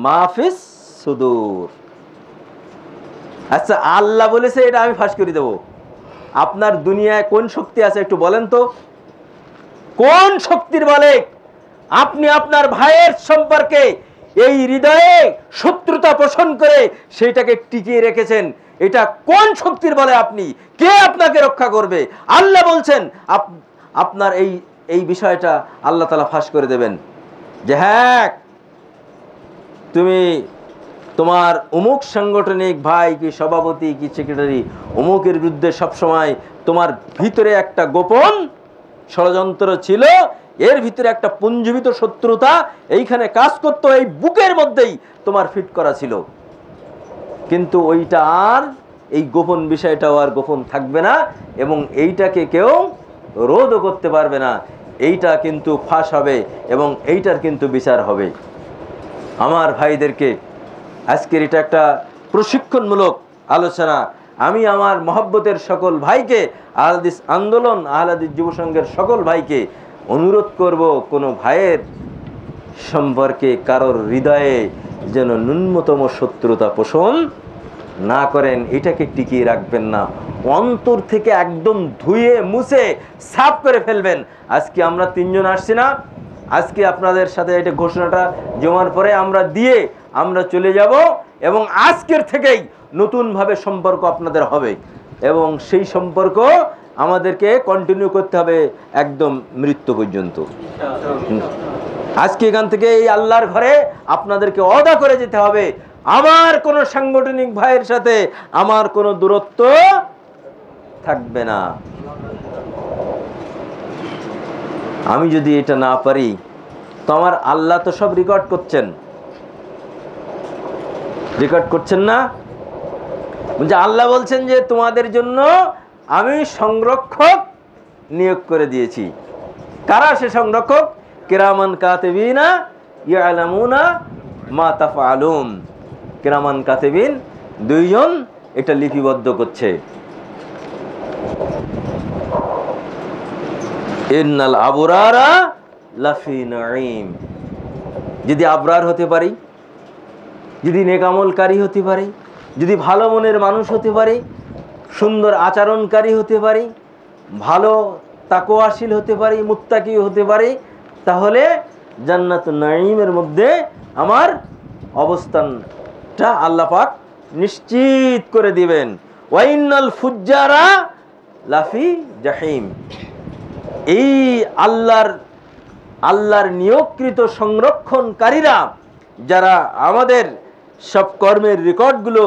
মা ফিস সুদূর। আচ্ছা, আল্লাহ বলেছে এটা আমি ফাঁস করে দেব। আপনার দুনিয়ায় কোন শক্তি আছে একটু বলেন তো? কোন শক্তির বলে আপনি আপনার ভাইয়ের সম্পর্কে এই হৃদয়ে শত্রুতা পোষণ করে সেইটাকে টিকিয়ে রেখেছেন। এটা কোন শক্তির বলে? আপনি কে আপনাকে রক্ষা করবে? আল্লাহ বলছেন আপনার এই বিষয়টা আল্লাহ তাআলা ফাঁস করে দেবেন যে হ্যাঁ, তুমি তোমার অমুক সাংগঠনিক ভাই কি সভাপতি কি সেক্রেটারি অমুকের বিরুদ্ধে সবসময় তোমার ভিতরে একটা গোপন ষড়যন্ত্র ছিল, এর ভিতরে একটা পুঞ্জীভূত শত্রুতা এইখানে কাজ করতো, এই বুকের মধ্যেই তোমার ফিট করা ছিল। কিন্তু ওইটা আর, এই গোপন বিষয়টাও আর গোপন থাকবে না এবং এইটাকে কেউ রোধও করতে পারবে না। এইটা কিন্তু ফাঁস হবে এবং এইটার কিন্তু বিচার হবে। আমার ভাইদেরকে আজকের এটা একটা প্রশিক্ষণমূলক আলোচনা। আমি আমার মহব্বতের সকল ভাইকে, আহলে হাদিস আন্দোলন, আহলে হাদিস যুব সংঘের সকল ভাইকে অনুরোধ করব, কোনো ভাইয়ের সম্পর্কে কারোর হৃদয়ে যেন ন্যূনতম শত্রুতা পোষণ না করেন, এটাকে টিকিয়ে রাখবেন না, অন্তর থেকে একদম ধুয়ে মুছে সাফ করে ফেলবেন। আজকে আমরা তিনজন আসছি না, আজকে আপনাদের সাথে এটা ঘোষণাটা জমার পরে আমরা দিয়ে আমরা চলে যাব এবং আজকের থেকেই নতুনভাবে সম্পর্ক আপনাদের হবে এবং সেই সম্পর্ক আমাদেরকে কন্টিনিউ করতে হবে একদম মৃত্যু পর্যন্ত। আজকে এখান থেকে এই আল্লাহর ঘরে আপনাদেরকে ওয়াদা করে যেতে হবে, আমার কোনো সাংগঠনিক ভাইয়ের সাথে আমার কোনো দূরত্ব থাকবে না। আমি যদি এটা না পারি তো আমার আল্লাহ তো সব রেকর্ড করছেন না? বলছে আল্লাহ বলছেন যে তোমাদের জন্য আমি সংরক্ষক নিয়োগ করে দিয়েছি। কারা সে সংরক্ষক? কিরামান কাতিবিনা ইয়ালামুনা মা তাফআলুন। কিরামান কাতিবিন দুইজন এটা লিপিবদ্ধ করছে। ইন্নাল আবরারা লাফি নাঈম। যদি আবরার হতে পারি, যদি নেকামলকারী হতে পারি, যদি ভালো মনের মানুষ হতে পারি, সুন্দর আচরণকারী হতে পারি, ভালো তাকওয়াশীল হতে পারি, মুত্তাকি হতে পারি, তাহলে জান্নাত নাঈমের মধ্যে আমার অবস্থানটা আল্লাহ পাক নিশ্চিত করে দিবেন। ওয়া ইন্নাল ফুজ্জারা লাফি জাহিম। এই আল্লাহর নিয়োগকৃত সংরক্ষণকারীরা যারা আমাদের সব কর্মের রেকর্ডগুলো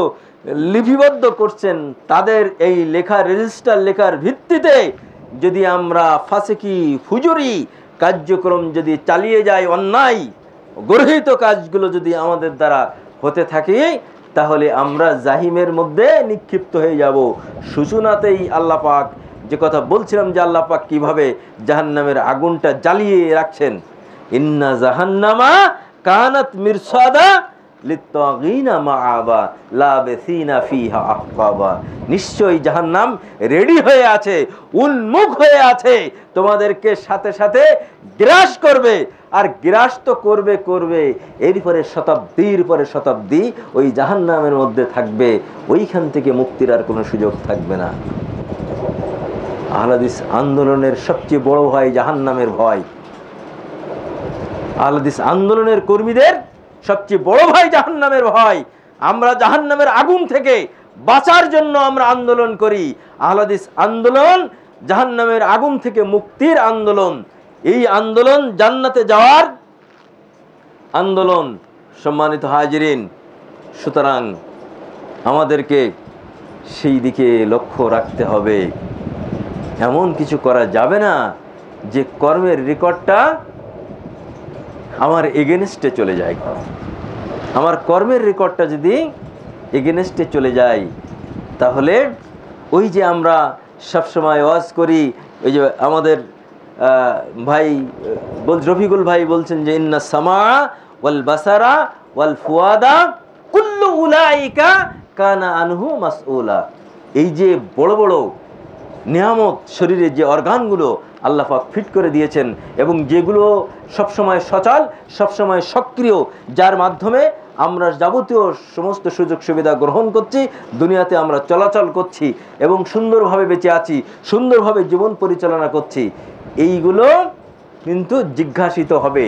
লিপিবদ্ধ করছেন, তাদের এই লেখা রেজিস্টার লেখার ভিত্তিতে যদি আমরা ফাসিকি ফুজুরি কার্যক্রম যদি চালিয়ে যাই, অন্যায় গর্হিত কাজগুলো যদি আমাদের দ্বারা হতে থাকে, তাহলে আমরা জাহিমের মধ্যে নিক্ষিপ্ত হয়ে যাব। সূচনাতেই আল্লাহ পাক যে কথা বলছিলাম যে আল্লাহ পাক কিভাবে জাহান্নামের আগুনটা জ্বালিয়ে রাখছেন, ইন্না জাহান্নামা কানাত মিরসাদা লিত্তাগিনা মাআবা লাবিসিনা ফিহা আহকাবা। নিশ্চয়ই জাহান্নাম রেডি হয়ে আছে, উন্মুখ হয়ে আছে, তোমাদেরকে সাথে সাথে গ্রাস করবে। আর গ্রাস তো করবে এরপরে শতাব্দীর পরে শতাব্দী ওই জাহান্নামের মধ্যে থাকবে, ওইখান থেকে মুক্তির আর কোনো সুযোগ থাকবে না। আহলে হাদিস আন্দোলনের সবচেয়ে বড় ভয় জাহান্নামের ভয়। আহলে হাদিস আন্দোলনের কর্মীদের সবচেয়ে বড় ভয় জাহান্নামের ভয়। আমরা জাহান্নামের আগুন থেকে বাঁচার জন্য আমরা আন্দোলন করি। আহলে হাদিস আন্দোলন জাহান্নামের আগুন থেকে মুক্তির আন্দোলন। এই আন্দোলন জান্নাতে যাওয়ার আন্দোলন। সম্মানিত হাজিরিন, সুতরাং আমাদেরকে সেই দিকে লক্ষ্য রাখতে হবে। এমন কিছু করা যাবে না যে কর্মের রেকর্ডটা আমার এগেনস্টে চলে যায়। আমার কর্মের রেকর্ডটা যদি এগেনস্টে চলে যায়, তাহলে ওই যে আমরা সবসময় ওয়াজ করি, ওই যে আমাদের ভাই রফিকুল ভাই বলছেন যে ইন্না সামা ওয়াল বাসারা ওয়াল ফুয়াদা কুল্লু উলাইকা কানা আনহু মাসউলা। এই যে বড় বড় নিয়ামত, শরীরের যে অর্গানগুলো আল্লাহ পাক ফিট করে দিয়েছেন এবং যেগুলো সবসময় সচল, সবসময় সক্রিয়, যার মাধ্যমে আমরা যাবতীয় সমস্ত সুযোগ সুবিধা গ্রহণ করছি, দুনিয়াতে আমরা চলাচল করছি এবং সুন্দরভাবে বেঁচে আছি, সুন্দরভাবে জীবন পরিচালনা করছি, এইগুলো কিন্তু জিজ্ঞাসিত হবে।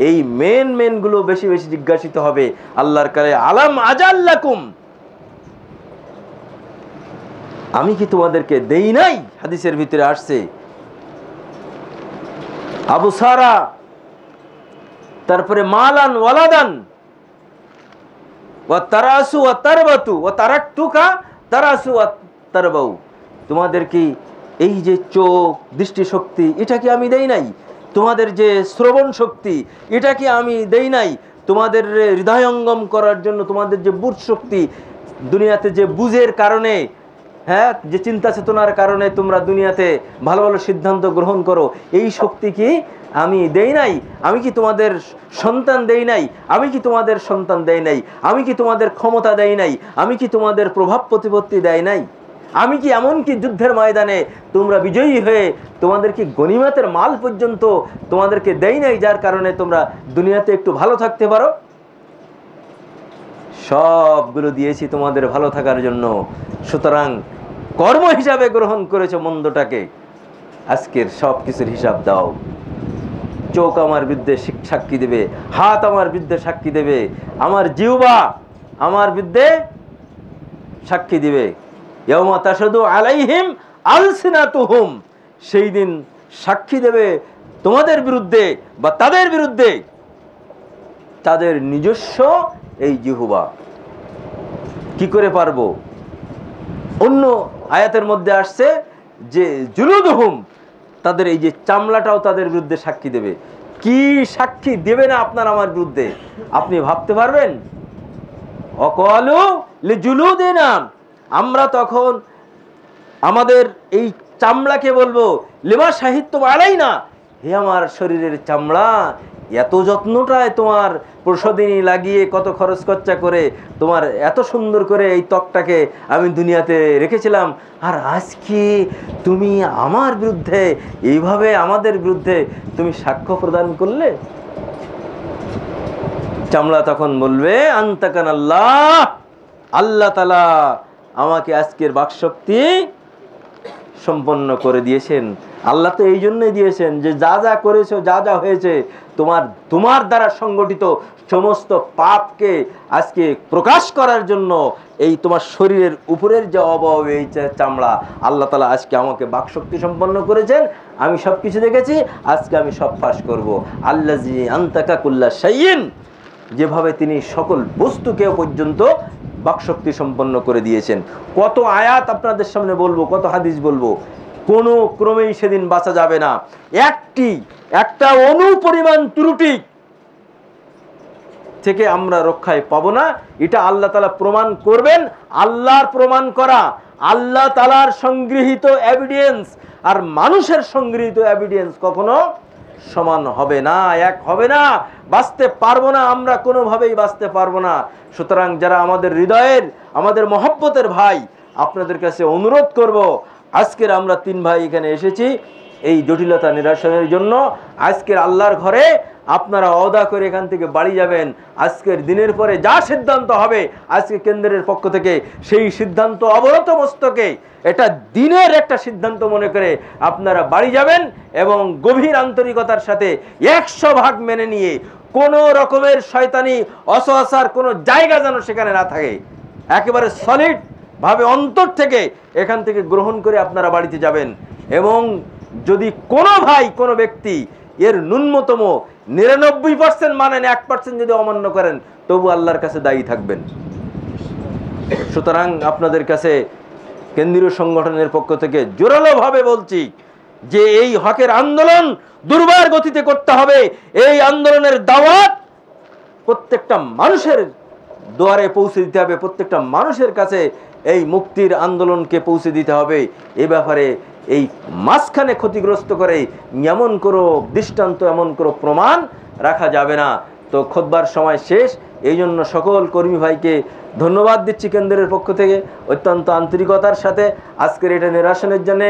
এই মেনগুলো বেশি বেশি জিজ্ঞাসিত হবে আল্লাহর কাছে। আলাম আজাল্লাকুম, আমি কি তোমাদেরকে দেই নাই? হাদিসের ভিতরে আসছে আবু সারা, তারপরে মালান ওয়ালাদান ওয়া তারাসু ওয়া তারবাতু ওয়া তারাকতুকা তারাসু ওয়া তারবাউ, তোমাদের কি এই যে চোখ দৃষ্টিশক্তি এটা কি আমি দেই নাই? তোমাদের যে শ্রবণ শক্তি এটা কি আমি দেই নাই? তোমাদের হৃদয়ঙ্গম করার জন্য তোমাদের যে বুঝ শক্তি, দুনিয়াতে যে বুঝের কারণে, হ্যাঁ, যে চিন্তা চেতনার কারণে তোমরা দুনিয়াতে ভালো ভালো সিদ্ধান্ত গ্রহণ করো, এই শক্তি কি আমি দেই নাই? আমি কি তোমাদের সন্তান দেই নাই? আমি কি তোমাদের সন্তান দেই নাই? আমি কি তোমাদের ক্ষমতা দেই নাই? আমি কি তোমাদের প্রভাব প্রতিপত্তি দেয় নাই? আমি কি এমনকি যুদ্ধের ময়দানে তোমরা বিজয়ী হয়ে তোমাদের কি গনিমতের মাল পর্যন্ত তোমাদেরকে দেই নাই, যার কারণে তোমরা দুনিয়াতে একটু ভালো থাকতে পারো? সবগুলো দিয়েছি তোমাদের ভালো থাকার জন্য। সুতরাং কর্ম হিসাবে গ্রহণ করেছো মন্দটাকে, আজকের সব কিছুর হিসাব দাও। চোখ আমার বিরুদ্ধে সাক্ষী দেবে, হাত আমার বিরুদ্ধে সাক্ষী দেবে, আমার জিহ্বা আমার বিরুদ্ধে সাক্ষী দিবে। ইয়াউমা তাশহাদু আলাইহিম আলসিনাতুহুম, সেই দিন সাক্ষী দেবে তোমাদের বিরুদ্ধে বা তাদের বিরুদ্ধে তাদের নিজস্ব এই জিহ্বা। কি করে পারবো? অন্য আয়াতের মধ্যে আসছে যে জুলুদুহুম, তাদের এই যে চামড়াটাও তাদের বিরুদ্ধে সাক্ষী দেবে। কি সাক্ষী দেবে না আপনার আমার বিরুদ্ধে, আপনি ভাবতে পারবেন? অকালু লিজুলুদিনা, আমরা তখন আমাদের এই চামড়াকে বলবো লিমা শাহিদতুম আলাইনা, হে আমার শরীরের চামড়া, এত যত্নটায় তোমার প্রসাদিনী লাগিয়ে কত খরচ খরচা করে তোমার এত সুন্দর করে এই ত্বকটাকে আমি দুনিয়াতে রেখেছিলাম, আর আজকে তুমি আমার বিরুদ্ধে এইভাবে আমাদের বিরুদ্ধে তুমি সাক্ষ্য প্রদান করলে। চামড়া তখন বলবে আনতাকান আল্লাহ, আল্লাহ তাআলা আমাকে আজকের বাকশক্তি সম্পন্ন করে দিয়েছেন। আল্লাহ তো এই জন্যই দিয়েছেন যে যা যা করেছো, যা যা হয়েছে, তোমার দ্বারা সংগঠিত সমস্ত পাপকে আজকে প্রকাশ করার জন্য এই তোমার শরীরের উপরের যে অবয়ব, এই চামড়া, আল্লাহ তাআলা আজকে আমাকে বাকশক্তি সম্পন্ন করেছেন। আমি সব কিছু দেখেছি, আজকে আমি সব ফাঁস করবো। আল্লাযী আনতাকা কুল্লা শাইইন, যেভাবে তিনি সকল বস্তুকেও পর্যন্ত বাকশক্তি সম্পন্ন করে দিয়েছেন। কত আয়াত আপনাদের সামনে বলবো, কত হাদিস বলবো, কোনো ক্রমেই সেদিন বাঁচা যাবে না। একটা অনুপরিমাণ ত্রুটি থেকে আমরা রক্ষায় পাবো না। এটা আল্লাহ তাআলা প্রমাণ করবেন। আল্লাহর প্রমাণ করা, আল্লাহ তাআলার সংগৃহীত এভিডেন্স আর মানুষের সংগৃহীত এভিডেন্স কখনো সমান হবে না, এক হবে না। বাঁচতে পারবো না, আমরা কোনোভাবেই বাঁচতে পারবো না। সুতরাং যারা আমাদের হৃদয়ের, আমাদের মহব্বতের ভাই, আপনাদের কাছে অনুরোধ করব, আজকের আমরা 3 ভাই এখানে এসেছি এই জটিলতা নিরসনের জন্য। আজকের আল্লাহর ঘরে আপনারা ওয়াদা করে এখান থেকে বাড়ি যাবেন। আজকের দিনের পরে যা সিদ্ধান্ত হবে আজকে কেন্দ্রের পক্ষ থেকে, সেই সিদ্ধান্ত অবনত মস্তকে, এটা দিনের একটা সিদ্ধান্ত মনে করে আপনারা বাড়ি যাবেন এবং গভীর আন্তরিকতার সাথে 100 ভাগ মেনে নিয়ে কোনো রকমের শয়তানি অসহসার কোনো জায়গা যেন সেখানে না থাকে। একেবারে সলিড ভাবে অন্তর থেকে এখান থেকে গ্রহণ করে আপনারা বাড়িতে যাবেন। এবং যদি কোনো ভাই, কোনো ব্যক্তি এর ন্যূনতম 99% মানেন, 1% যদি অমান্য করেন, তবু আল্লাহর কাছে দায়ী থাকবেন। সুতরাং আপনাদের কাছে কেন্দ্রীয় সংগঠনের পক্ষ থেকে জোরালোভাবে বলছি যে এই হকের আন্দোলন দুর্বার গতিতে করতে হবে। এই আন্দোলনের দাওয়াত প্রত্যেকটা মানুষের দুয়ারে পৌঁছে দিতে হবে, প্রত্যেকটা মানুষের কাছে এই মুক্তির আন্দোলনকে পৌঁছে দিতে হবে। এ ব্যাপারে এই মাঝখানে ক্ষতিগ্রস্ত করে এমন কোনো দৃষ্টান্ত, এমন কোনো প্রমাণ রাখা যাবে না। তো খুতবার সময় শেষ, এই জন্য সকল কর্মী ভাইকে ধন্যবাদ দিচ্ছি কেন্দ্রের পক্ষ থেকে। অত্যন্ত আন্তরিকতার সাথে আজকের এটা নিরসনের জন্য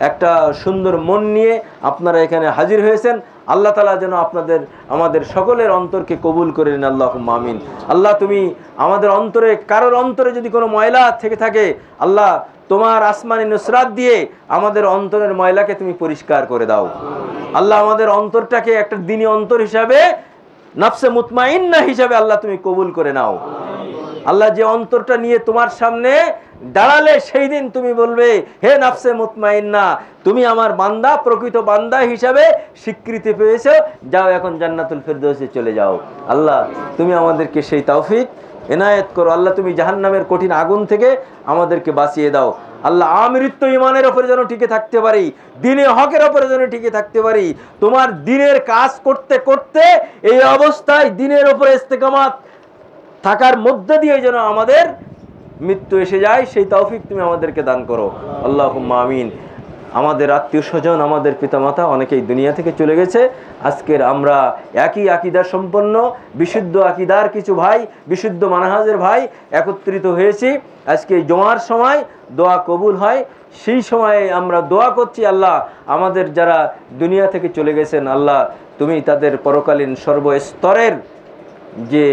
একটা সুন্দর মন নিয়ে আপনারা এখানে হাজির হয়েছেন। আল্লাহ তাআলা যেন আমাদের সকলের অন্তরকে কবুল করে নেন। আল্লাহুম্মা আমিন। আল্লাহ, তুমি আমাদের অন্তরে, কারোর অন্তরে যদি কোনো ময়লা থেকে থাকে, আল্লাহ তোমার আসমানি নুসরাত দিয়ে আমাদের অন্তরের ময়লাকে তুমি পরিষ্কার করে দাও। আল্লাহ আমাদের অন্তরটাকে একটা দিনী অন্তর হিসাবে, নফসে মুতমাইন্না হিসাবে আল্লাহ তুমি কবুল করে নাও। আল্লাহ যে অন্তরটা নিয়ে তোমার সামনে দাঁড়ালে সেই দিন তুমি বলবে, হে নফসে মুতমাইন্না, তুমি আমার বান্দা, প্রকৃত বান্দা হিসাবে স্বীকৃতি পেয়েছো, যাও এখন জান্নাতুল ফিরদৌসে চলে যাও। আল্লাহ তুমি আমাদেরকে সেই তৌফিক এনায়েত করো। আল্লাহ তুমি জাহান্নামের কঠিন আগুন থেকে আমাদেরকে বাঁচিয়ে দাও। আল্লাহ আমৃত্যু ইমানের ওপরে যেন টিকে থাকতে পারি, দ্বীনে হকের ওপরে যেন টিকে থাকতে পারি। তোমার দ্বীনের কাজ করতে করতে এই অবস্থায় দ্বীনের ওপরে ইস্তেকামাত থাকার মধ্য দিয়ে যেন আমাদের মৃত্যু এসে যায়, সেই তৌফিক তুমি আমাদেরকে দান করো। আল্লাহুম্মা আমিন। আমাদের আত্মীয় স্বজন, আমাদের পিতামাতা অনেকেই দুনিয়া থেকে চলে গেছে। আজকের আমরা একই আকীদা সম্পন্ন বিশুদ্ধ আকীদার কিছু ভাই, বিশুদ্ধ মানহাজের ভাই একত্রিত হয়েছি। আজকে এই জুমার সময় দোয়া কবুল হয়, সেই সময়ে আমরা দোয়া করছি, আল্লাহ আমাদের যারা দুনিয়া থেকে চলে গেছেন, আল্লাহ তুমি তাদের পরকালীন সর্বস্তরের যে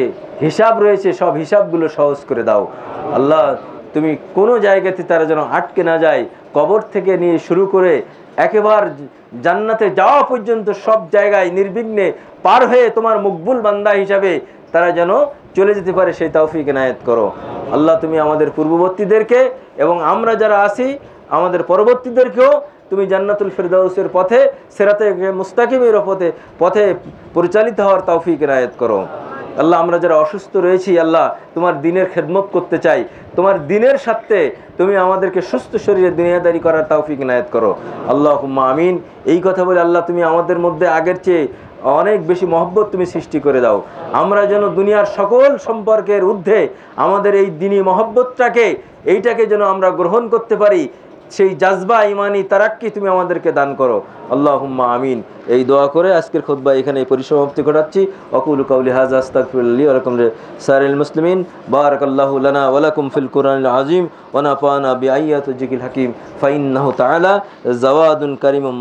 হিসাব রয়েছে সব হিসাবগুলো সহজ করে দাও। আল্লাহ তুমি কোনো জায়গাতে তারা যেন আটকে না যায়, কবর থেকে নিয়ে শুরু করে একেবারে জান্নাতে যাওয়া পর্যন্ত সব জায়গায় নির্বিঘ্নে পার হয়ে তোমার মকবুল বান্দা হিসাবে তারা যেন চলে যেতে পারে, সেই তৌফিক এনায়েত করো। আল্লাহ তুমি আমাদের পূর্ববর্তীদেরকে এবং আমরা যারা আছি আমাদের পরবর্তীদেরকেও তুমি জান্নাতুল ফিরদাউসের পথে, সিরাতে মুস্তাকিমের পথে পরিচালিত হওয়ার তৌফিক এনায়েত করো। আল্লাহ আমরা যারা অসুস্থ রয়েছি, আল্লাহ তোমার দ্বীনের খেদমত করতে চাই, তোমার দ্বীনের সাথে তুমি আমাদেরকে সুস্থ শরীরে দুনিয়াদারি করার তৌফিক ইনায়েত করো। আল্লাহুম্মা আমিন। এই কথা বলে আল্লাহ তুমি আমাদের মধ্যে আগের চেয়ে অনেক বেশি মহব্বত তুমি সৃষ্টি করে দাও। আমরা যেন দুনিয়ার সকল সম্পর্কের ঊর্ধ্বে আমাদের এই দ্বীনি মহব্বতটাকে, এইটাকে যেন আমরা গ্রহণ করতে পারি, সেই জাজবা ইমানি তারাক্কি তুমি আমাদেরকে দান করো। আল্লাহুম্মা আমিন। এই দোয়া করে আজকের খুতবা এখানে পরিসমাপ্তি ঘটাচ্ছি। আকুলু কাউলি হাযা আস্তাগফিরুল্লাহ ওয়া লাকুম লিসাইরিল মুসলিমিন। বারাকাল্লাহু লানা ওয়া লাকুম ফিল কুরআনিল আযীম ওয়া নাফা'না বিআয়াতিল হাকীম ফা ইন্নাহু তাআলা জাওয়াদুন কারীমুন।